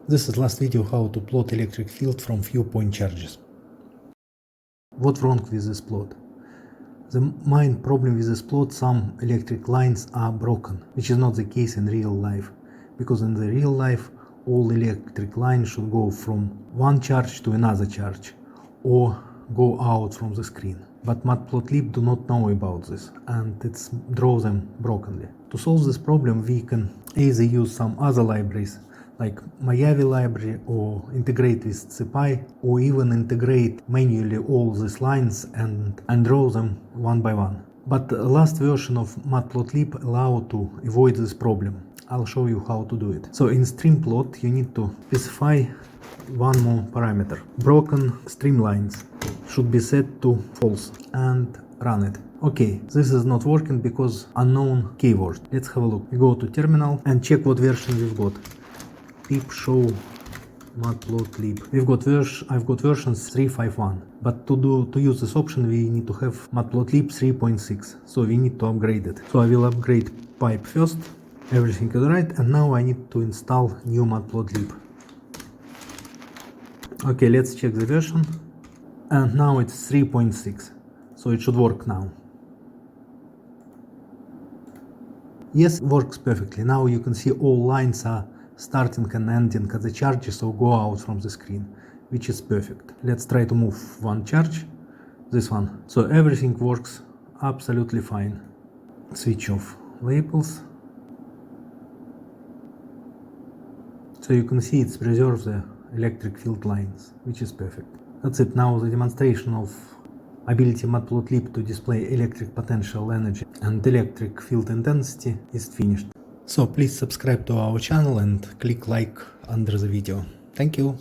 This is last video how to plot electric field from few point charges. What's wrong with this plot? The main problem with this plot, some electric lines are broken, which is not the case in real life, because in the real life all electric lines should go from one charge to another charge or go out from the screen. But Matplotlib do not know about this and it draws them brokenly. To solve this problem we can either use some other libraries like Mayavi library or integrate with CPy, or even integrate manually all these lines and draw them one by one. But the last version of Matplotlib allow to avoid this problem. I'll show you how to do it. So in streamplot you need to specify one more parameter. Broken streamlines should be set to false and run it. Okay, this is not working because unknown keyword. Let's have a look. We go to terminal and check what version we've got. Pip show matplotlib. I've got version 3.5.1, but to use this option we need to have matplotlib 3.6, so we need to upgrade it. So I will upgrade pipe first. Everything is right, and now I need to install new matplotlib. Okay, let's check the version, and now it's 3.6, so it should work now. Yes, it works perfectly. Now you can see all lines are starting and ending at the charges or go out from the screen, which is perfect. Let's try to move one charge, this one. So everything works absolutely fine. Switch off labels. So you can see it's preserves the electric field lines, which is perfect. That's it. Now the demonstration of ability Matplotlib to display electric potential energy and electric field intensity is finished. So please subscribe to our channel and click like under the video. Thank you.